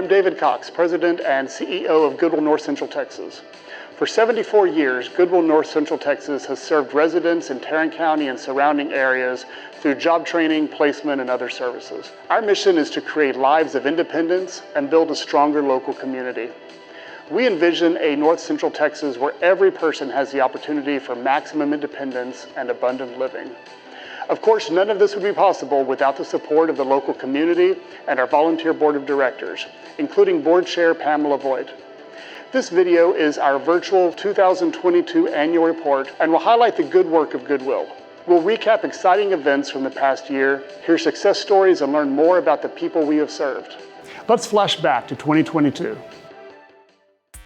I'm David Cox, President and CEO of Goodwill North Central Texas. For 74 years, Goodwill North Central Texas has served residents in Tarrant County and surrounding areas through job training, placement, and other services. Our mission is to create lives of independence and build a stronger local community. We envision a North Central Texas where every person has the opportunity for maximum independence and abundant living. Of course, none of this would be possible without the support of the local community and our volunteer board of directors, including Board Chair Pamela Voigt. This video is our virtual 2022 annual report and will highlight the good work of Goodwill. We'll recap exciting events from the past year, hear success stories, and learn more about the people we have served. Let's flash back to 2022.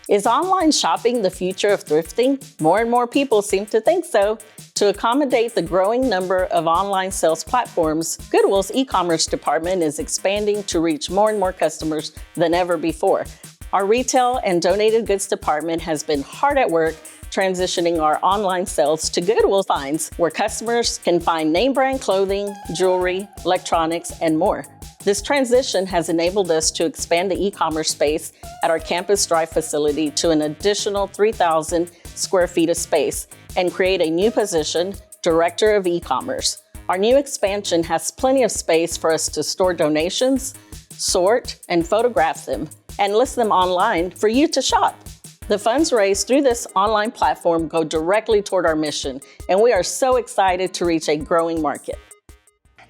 Is online shopping the future of thrifting? More and more people seem to think so. To accommodate the growing number of online sales platforms, Goodwill's e-commerce department is expanding to reach more and more customers than ever before. Our retail and donated goods department has been hard at work transitioning our online sales to Goodwill Finds, where customers can find name brand clothing, jewelry, electronics, and more. This transition has enabled us to expand the e-commerce space at our Campus Drive facility to an additional 3,000 square feet of space and create a new position, Director of E-commerce. Our new expansion has plenty of space for us to store donations, sort and photograph them, and list them online for you to shop. The funds raised through this online platform go directly toward our mission, and we are so excited to reach a growing market.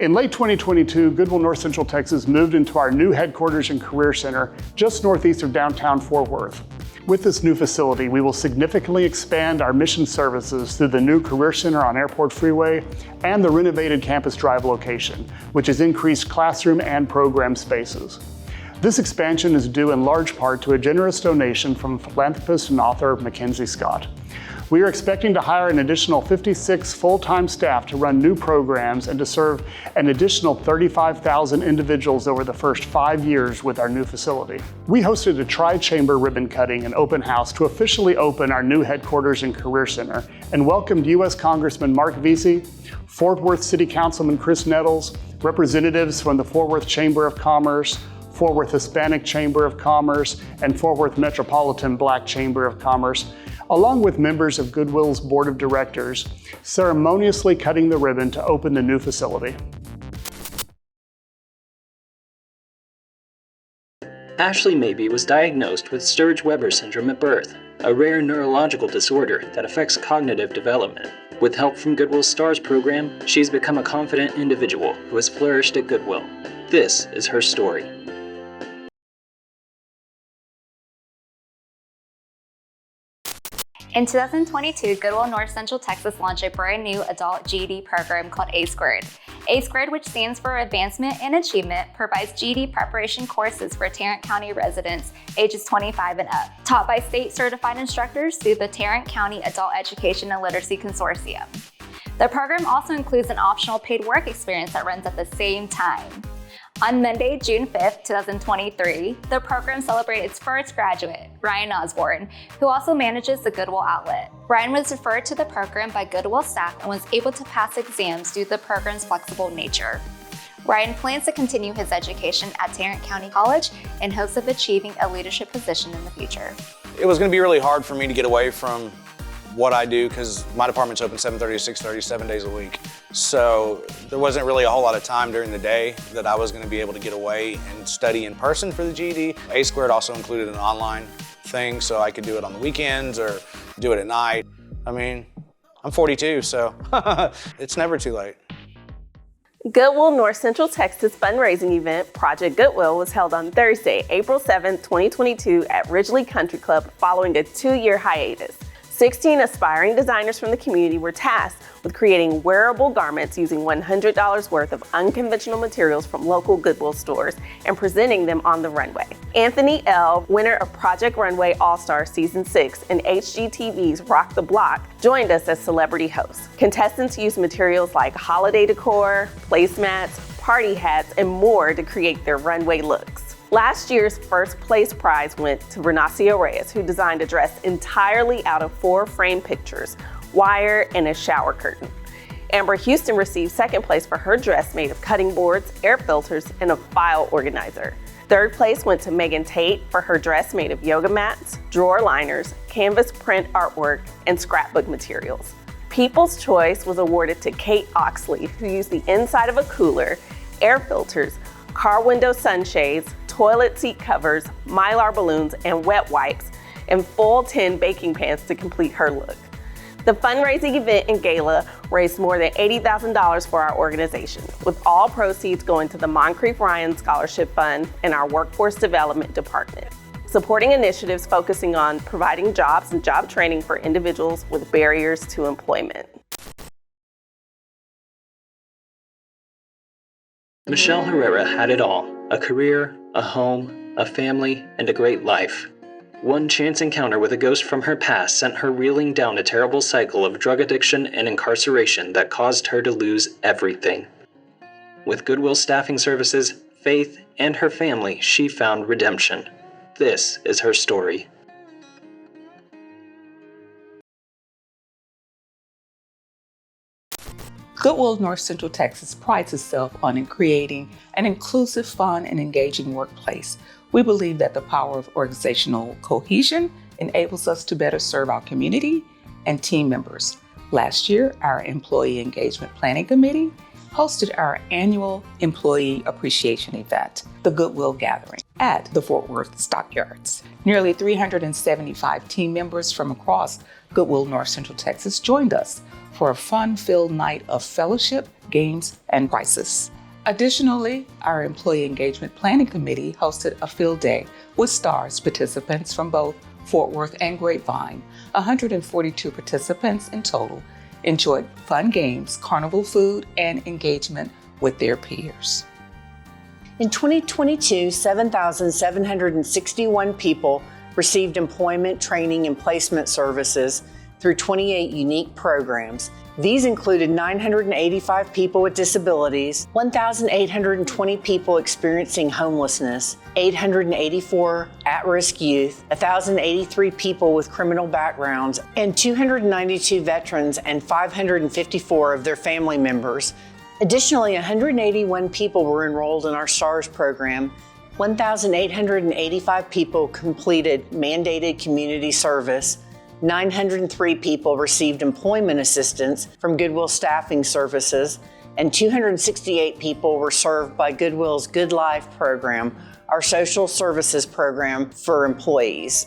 In late 2022, Goodwill North Central Texas moved into our new headquarters and career center just northeast of downtown Fort Worth. With this new facility, we will significantly expand our mission services through the new Career Center on Airport Freeway and the renovated Campus Drive location, which has increased classroom and program spaces. This expansion is due in large part to a generous donation from philanthropist and author Mackenzie Scott. We are expecting to hire an additional 56 full-time staff to run new programs and to serve an additional 35,000 individuals over the first 5 years with our new facility. We hosted a tri-chamber ribbon cutting and open house to officially open our new headquarters and career center and welcomed U.S. Congressman Mark Vesey, Fort Worth City Councilman Chris Nettles, representatives from the Fort Worth Chamber of Commerce, Fort Worth Hispanic Chamber of Commerce, and Fort Worth Metropolitan Black Chamber of Commerce, along with members of Goodwill's Board of Directors, ceremoniously cutting the ribbon to open the new facility. Ashley Mabey was diagnosed with Sturge-Weber syndrome at birth, a rare neurological disorder that affects cognitive development. With help from Goodwill's STARS program, she's become a confident individual who has flourished at Goodwill. This is her story. In 2022, Goodwill North Central Texas launched a brand new adult GED program called A-Squared. A-Squared, which stands for Advancement and Achievement, provides GED preparation courses for Tarrant County residents ages 25 and up, taught by state-certified instructors through the Tarrant County Adult Education and Literacy Consortium. The program also includes an optional paid work experience that runs at the same time. On Monday, June 5th, 2023, the program celebrated its first graduate, Ryan Osborne, who also manages the Goodwill outlet. Ryan was referred to the program by Goodwill staff and was able to pass exams due to the program's flexible nature. Ryan plans to continue his education at Tarrant County College in hopes of achieving a leadership position in the future. It was going to be really hard for me to get away from what I do because my department's open 7:30 to 6:30, 7 days a week. So there wasn't really a whole lot of time during the day that I was going to be able to get away and study in person for the GED. A-Squared also included an online thing, so I could do it on the weekends or do it at night. I mean, I'm 42, so it's never too late. Goodwill North Central Texas fundraising event, Project Goodwill, was held on Thursday, April 7, 2022 at Ridgely Country Club following a 2-year hiatus. 16 aspiring designers from the community were tasked with creating wearable garments using $100 worth of unconventional materials from local Goodwill stores and presenting them on the runway. Anthony L., winner of Project Runway All-Star Season 6 and HGTV's Rock the Block, joined us as celebrity hosts. Contestants used materials like holiday decor, placemats, party hats, and more to create their runway looks. Last year's first place prize went to Renacio Reyes, who designed a dress entirely out of 4 framed pictures, wire, and a shower curtain. Amber Houston received second place for her dress made of cutting boards, air filters, and a file organizer. Third place went to Megan Tate for her dress made of yoga mats, drawer liners, canvas print artwork, and scrapbook materials. People's Choice was awarded to Kate Oxley, who used the inside of a cooler, air filters, car window sunshades, toilet seat covers, Mylar balloons, and wet wipes, and full tin baking pans to complete her look. The fundraising event and gala raised more than $80,000 for our organization, with all proceeds going to the Moncrief Ryan Scholarship Fund and our Workforce Development Department, supporting initiatives focusing on providing jobs and job training for individuals with barriers to employment. Michelle Herrera had it all: a career, a home, a family, and a great life. One chance encounter with a ghost from her past sent her reeling down a terrible cycle of drug addiction and incarceration that caused her to lose everything. With Goodwill Staffing Services, Faith, and her family, she found redemption. This is her story. Goodwill North Central Texas prides itself on creating an inclusive, fun, and engaging workplace. We believe that the power of organizational cohesion enables us to better serve our community and team members. Last year, our Employee Engagement Planning Committee hosted our annual Employee Appreciation event, the Goodwill Gathering, at the Fort Worth Stockyards. Nearly 375 team members from across Goodwill North Central Texas joined us for a fun-filled night of fellowship, games, and prizes. Additionally, our Employee Engagement Planning Committee hosted a field day with STARS participants from both Fort Worth and Grapevine. 142 participants in total enjoyed fun games, carnival food, and engagement with their peers. In 2022, 7,761 people received employment, training, and placement services through 28 unique programs. These included 985 people with disabilities, 1,820 people experiencing homelessness, 884 at-risk youth, 1,083 people with criminal backgrounds, and 292 veterans and 554 of their family members. Additionally, 181 people were enrolled in our STARS program. 1,885 people completed mandated community service. 903 people received employment assistance from Goodwill Staffing Services, and 268 people were served by Goodwill's Good Life program, our social services program for employees.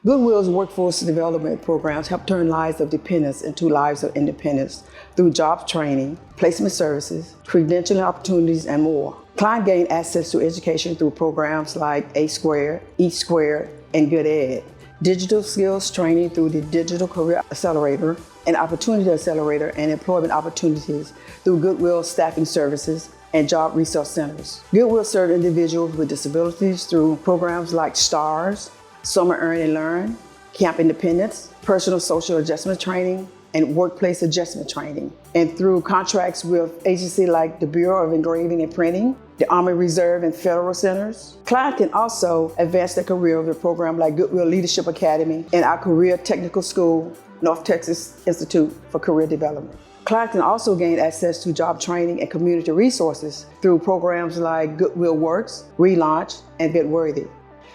Goodwill's workforce development programs help turn lives of dependents into lives of independence through job training, placement services, credentialing opportunities, and more. Clients gain access to education through programs like A Squared, E Squared, and Good Ed. Digital skills training through the Digital Career Accelerator and Opportunity Accelerator, and employment opportunities through Goodwill Staffing Services and Job Resource Centers. Goodwill serves individuals with disabilities through programs like STARS, Summer Earn and Learn, Camp Independence, Personal Social Adjustment Training, and Workplace Adjustment Training, and through contracts with agencies like the Bureau of Engraving and Printing, the Army Reserve and Federal Centers. Clients can also advance their career with a program like Goodwill Leadership Academy and our Career Technical School, North Texas Institute for Career Development. Clients can also gain access to job training and community resources through programs like Goodwill Works, Relaunch, and GetWorthy.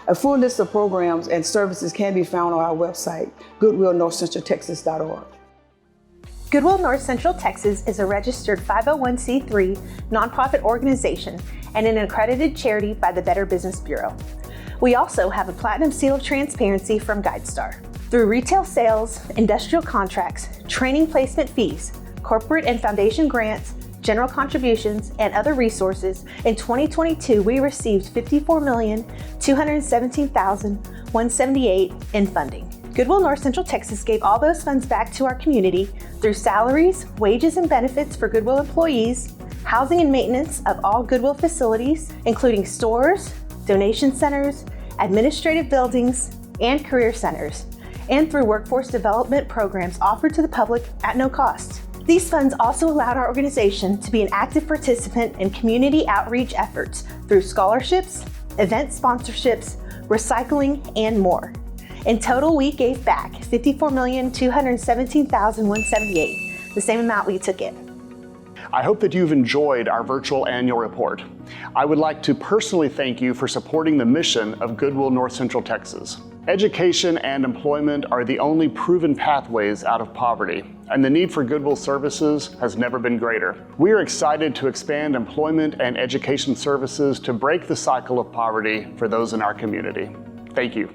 A full list of programs and services can be found on our website, goodwillnorthcentraltexas.org. Goodwill North Central Texas is a registered 501c3 nonprofit organization and an accredited charity by the Better Business Bureau. We also have a Platinum Seal of Transparency from GuideStar. Through retail sales, industrial contracts, training placement fees, corporate and foundation grants, general contributions, and other resources, in 2022 we received $54,217,178 in funding. Goodwill North Central Texas gave all those funds back to our community through salaries, wages and benefits for Goodwill employees, housing and maintenance of all Goodwill facilities, including stores, donation centers, administrative buildings, and career centers, and through workforce development programs offered to the public at no cost. These funds also allowed our organization to be an active participant in community outreach efforts through scholarships, event sponsorships, recycling, and more. In total, we gave back $54,217,178, the same amount we took in. I hope that you've enjoyed our virtual annual report. I would like to personally thank you for supporting the mission of Goodwill North Central Texas. Education and employment are the only proven pathways out of poverty, and the need for Goodwill services has never been greater. We are excited to expand employment and education services to break the cycle of poverty for those in our community. Thank you.